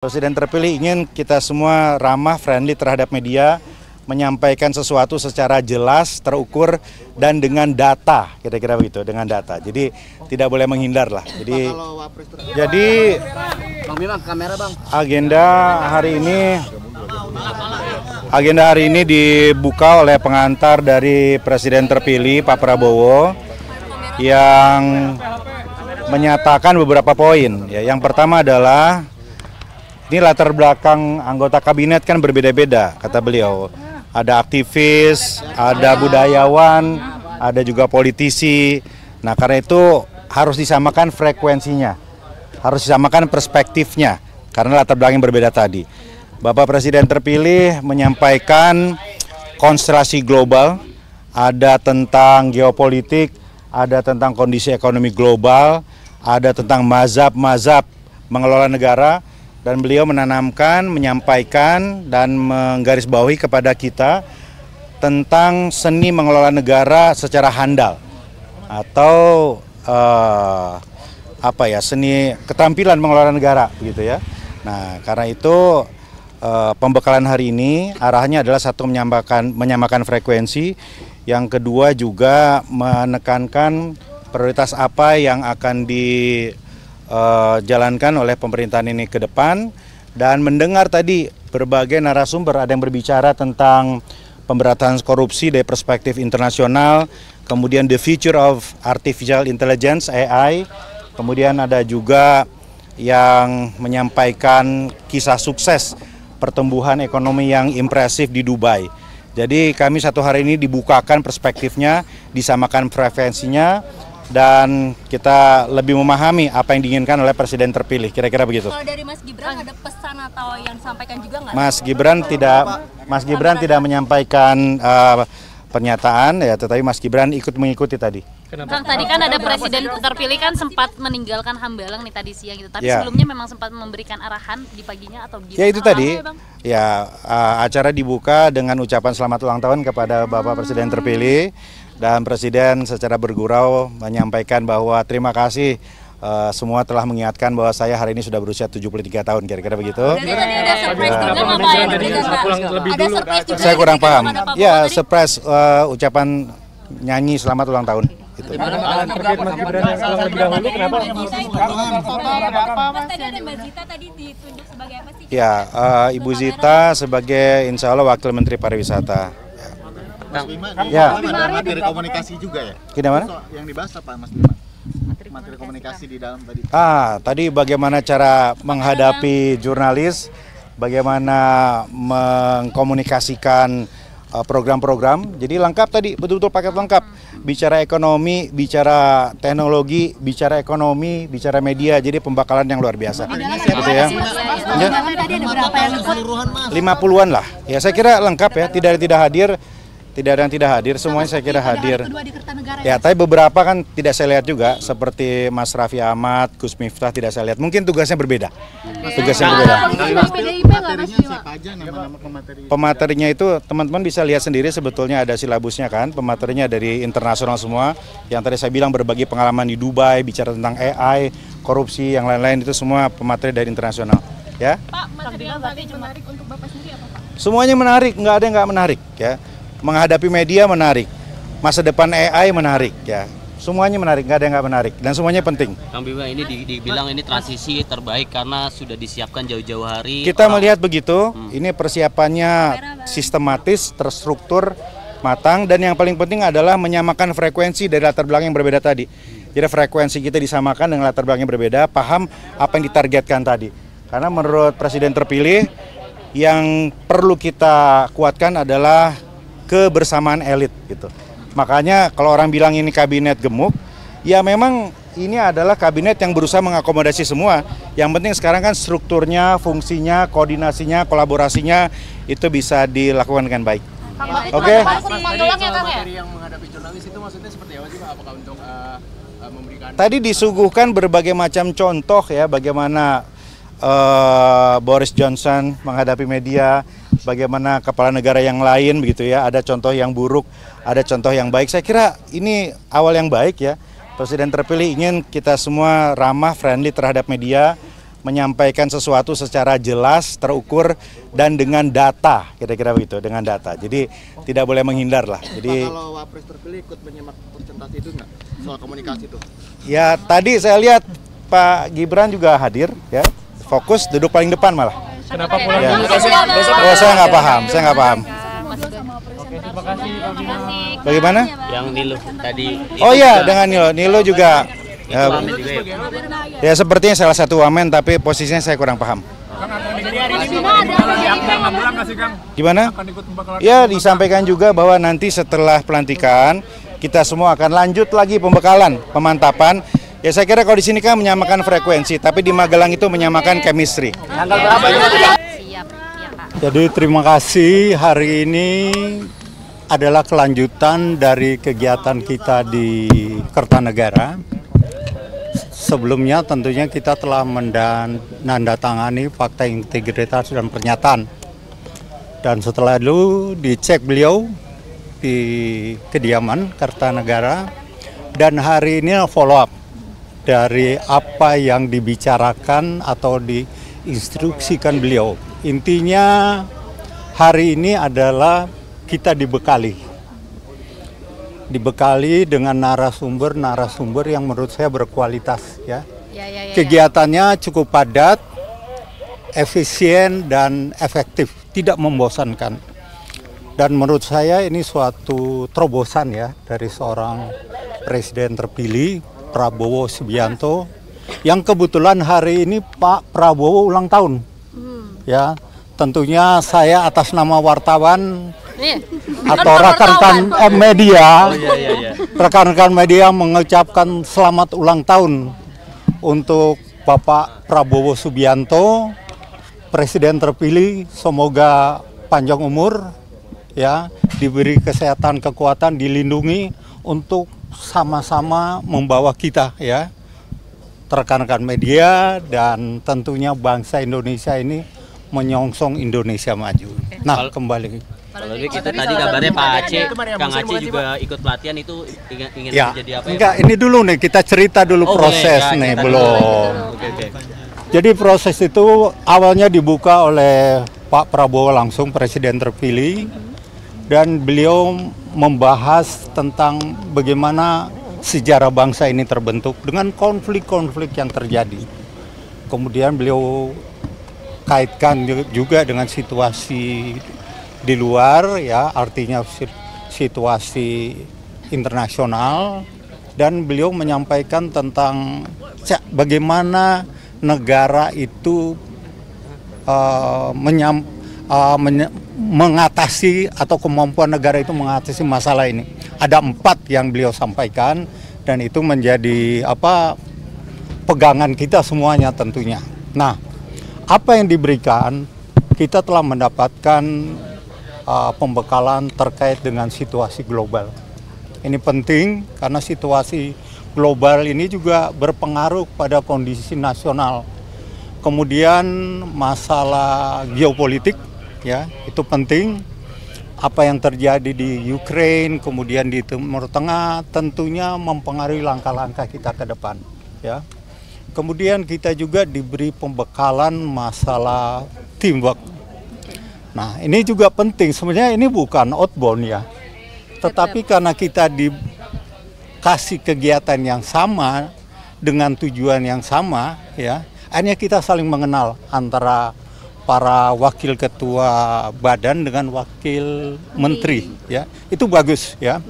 Presiden terpilih ingin kita semua ramah, friendly terhadap media, menyampaikan sesuatu secara jelas, terukur, dan dengan data, kira-kira begitu, dengan data. Jadi tidak boleh menghindar lah. Jadi agenda hari ini dibuka oleh pengantar dari Presiden terpilih Pak Prabowo yang menyatakan beberapa poin. Ya, yang pertama adalah ini latar belakang anggota kabinet kan berbeda-beda, kata beliau. Ada aktivis, ada budayawan, ada juga politisi. Nah, karena itu harus disamakan frekuensinya, harus disamakan perspektifnya, karena latar belakang yang berbeda tadi. Bapak Presiden terpilih menyampaikan konstelasi global, ada tentang geopolitik, ada tentang kondisi ekonomi global, ada tentang mazhab-mazhab mengelola negara. Dan beliau menanamkan, menyampaikan, dan menggarisbawahi kepada kita tentang seni mengelola negara secara handal atau seni keterampilan mengelola negara, gitu ya. Nah, karena itu pembekalan hari ini arahnya adalah satu menyamakan frekuensi, yang kedua juga menekankan prioritas apa yang akan jalankan oleh pemerintahan ini ke depan, dan mendengar tadi berbagai narasumber, ada yang berbicara tentang pemberantasan korupsi dari perspektif internasional, kemudian the future of artificial intelligence AI, kemudian ada juga yang menyampaikan kisah sukses pertumbuhan ekonomi yang impresif di Dubai. Jadi kami satu hari ini dibukakan perspektifnya, disamakan frekuensinya, dan kita lebih memahami apa yang diinginkan oleh Presiden terpilih, kira-kira begitu. Kalau dari Mas Gibran ada pesan atau yang disampaikan juga nggak? Mas Gibran tidak menyampaikan pernyataan ya, tetapi Mas Gibran ikut mengikuti tadi. Kang, tadi kan ada Presiden terpilih kan sempat meninggalkan Hambalang nih tadi siang gitu, tapi sebelumnya memang sempat memberikan arahan di paginya atau gimana? Ya itu tadi, acara dibuka dengan ucapan selamat ulang tahun kepada Bapak Presiden terpilih. Dan Presiden secara bergurau menyampaikan bahwa terima kasih semua telah mengingatkan bahwa saya hari ini sudah berusia 73 tahun, kira-kira begitu. Jadi tadi ada surprise juga nggak Pak? Ada surprise juga. Saya kurang paham. Ya, surprise ucapan nyanyi selamat ulang tahun. Gitu. Terkait Mas Gibran yang pulang lebih dahulu, kenapa? Tadi ada Mbak Zita tadi ditunjuk sebagai apa sih? Ya, Ibu Zita sebagai Insya Allah Wakil Menteri Pariwisata. Mas Bima, materi komunikasi juga ya? Gimana? Yang dibahas apa Mas Bima? Materi komunikasi di dalam tadi. Tadi bagaimana cara menghadapi jurnalis, bagaimana mengkomunikasikan program-program. Jadi lengkap tadi, betul-betul paket lengkap. Bicara ekonomi, bicara teknologi, bicara ekonomi, bicara media. Jadi pembakalan yang luar biasa. Gitu ya. Tadi ada berapa yang ikut? 50-an lah. Ya saya kira lengkap ya, tidak ada yang tidak hadir. Tidak ada yang tidak hadir, semuanya saya kira hadir. Ya, tapi beberapa kan tidak saya lihat juga, seperti Mas Raffi Ahmad, Gus Miftah tidak saya lihat. Mungkin tugasnya berbeda. Tugasnya berbeda. Pematerinya itu teman-teman bisa lihat sendiri, sebetulnya ada silabusnya kan. Pematerinya dari internasional semua. Yang tadi saya bilang berbagi pengalaman di Dubai, bicara tentang AI, korupsi, yang lain-lain itu semua pemateri dari internasional. Ya. Pak, materi yang paling menarik untuk Bapak sendiri apa Pak? Semuanya menarik, nggak ada yang nggak menarik ya. Menghadapi media menarik, masa depan AI menarik ya, semuanya menarik, nggak ada yang nggak menarik, dan semuanya penting. Kang Bima, ini dibilang ini transisi terbaik karena sudah disiapkan jauh-jauh hari. Kita melihat begitu, ini persiapannya sistematis, terstruktur, matang, dan yang paling penting adalah menyamakan frekuensi dari latar belakang yang berbeda tadi. Jadi frekuensi kita disamakan dengan latar belakang yang berbeda, paham apa yang ditargetkan tadi. Karena menurut Presiden terpilih, yang perlu kita kuatkan adalah kebersamaan elit gitu. Makanya kalau orang bilang ini kabinet gemuk, ya memang ini adalah kabinet yang berusaha mengakomodasi semua. Yang penting sekarang kan strukturnya, fungsinya, koordinasinya, kolaborasinya itu bisa dilakukan dengan baik. Oke. Materi yang menghadapi jurnalis itu maksudnya seperti apa sih Pak? Apakah untuk memberikan? Tadi disuguhkan berbagai macam contoh ya, bagaimana Boris Johnson menghadapi media, bagaimana kepala negara yang lain begitu ya, ada contoh yang buruk, ada contoh yang baik. Saya kira ini awal yang baik ya. Presiden terpilih ingin kita semua ramah, friendly terhadap media, menyampaikan sesuatu secara jelas, terukur, dan dengan data, kira-kira begitu, dengan data. Jadi tidak boleh menghindar lah. Jadi kalau Wapres terpilih ikut menyimak presentasi itu nggak soal komunikasi itu? ya tadi saya lihat Pak Gibran juga hadir, ya, fokus duduk paling depan malah. Kenapa pulang Ya. dulu? Oh, saya nggak paham, Bagaimana? Yang Nilo tadi. Oh iya, dengan Nilo juga. Ya, Wamen juga ya. ya sepertinya salah satu wamen, tapi posisinya saya kurang paham. Gimana? Ya, disampaikan juga bahwa nanti setelah pelantikan kita semua akan lanjut lagi pembekalan, pemantapan. Ya saya kira kalau di sini kan menyamakan frekuensi, tapi di Magelang itu menyamakan chemistry. Siap, ya Pak. Jadi terima kasih, hari ini adalah kelanjutan dari kegiatan kita di Kertanegara. Sebelumnya tentunya kita telah menandatangani fakta integritas dan pernyataan. Dan setelah itu dicek beliau di kediaman Kertanegara, dan hari ini follow up dari apa yang dibicarakan atau diinstruksikan beliau. Intinya hari ini adalah kita dibekali dengan narasumber yang menurut saya berkualitas, ya. Kegiatannya cukup padat, efisien dan efektif, tidak membosankan. Dan menurut saya ini suatu terobosan ya dari seorang presiden terpilih Prabowo Subianto, yang kebetulan hari ini Pak Prabowo ulang tahun. Ya, tentunya saya atas nama wartawan atau rekan-rekan media, rekan-rekan media mengucapkan selamat ulang tahun untuk Bapak Prabowo Subianto, presiden terpilih. Semoga panjang umur, ya, diberi kesehatan, kekuatan, dilindungi untuk sama-sama membawa kita, ya, rekan-rekan media dan tentunya bangsa Indonesia ini menyongsong Indonesia maju. Nah, kembali. Kalau kita tadi kabarnya Pak Aceh, Kang Aceh juga ikut pelatihan, itu ingin Ya, menjadi apa? enggak, ini dulu nih kita cerita dulu proses nih, belum. Oke. Jadi proses itu awalnya dibuka oleh Pak Prabowo langsung, presiden terpilih, dan beliau membahas tentang bagaimana sejarah bangsa ini terbentuk dengan konflik-konflik yang terjadi. Kemudian beliau kaitkan juga dengan situasi di luar, ya, artinya situasi internasional, dan beliau menyampaikan tentang bagaimana negara itu mengatasi atau kemampuan negara itu mengatasi masalah ini. Ada 4 yang beliau sampaikan, dan itu menjadi pegangan kita semuanya tentunya. Nah, apa yang diberikan, kita telah mendapatkan pembekalan terkait dengan situasi global. Ini penting karena situasi global ini juga berpengaruh pada kondisi nasional. Kemudian masalah geopolitik, ya, itu penting. Apa yang terjadi di Ukraina, kemudian di Timur Tengah, tentunya mempengaruhi langkah-langkah kita ke depan, ya. Kemudian kita juga diberi pembekalan masalah teamwork. Nah, ini juga penting. Sebenarnya ini bukan outbound, ya, tetapi karena kita dikasih kegiatan yang sama dengan tujuan yang sama, ya, akhirnya kita saling mengenal antara para wakil ketua badan dengan wakil menteri, ya, itu bagus, ya.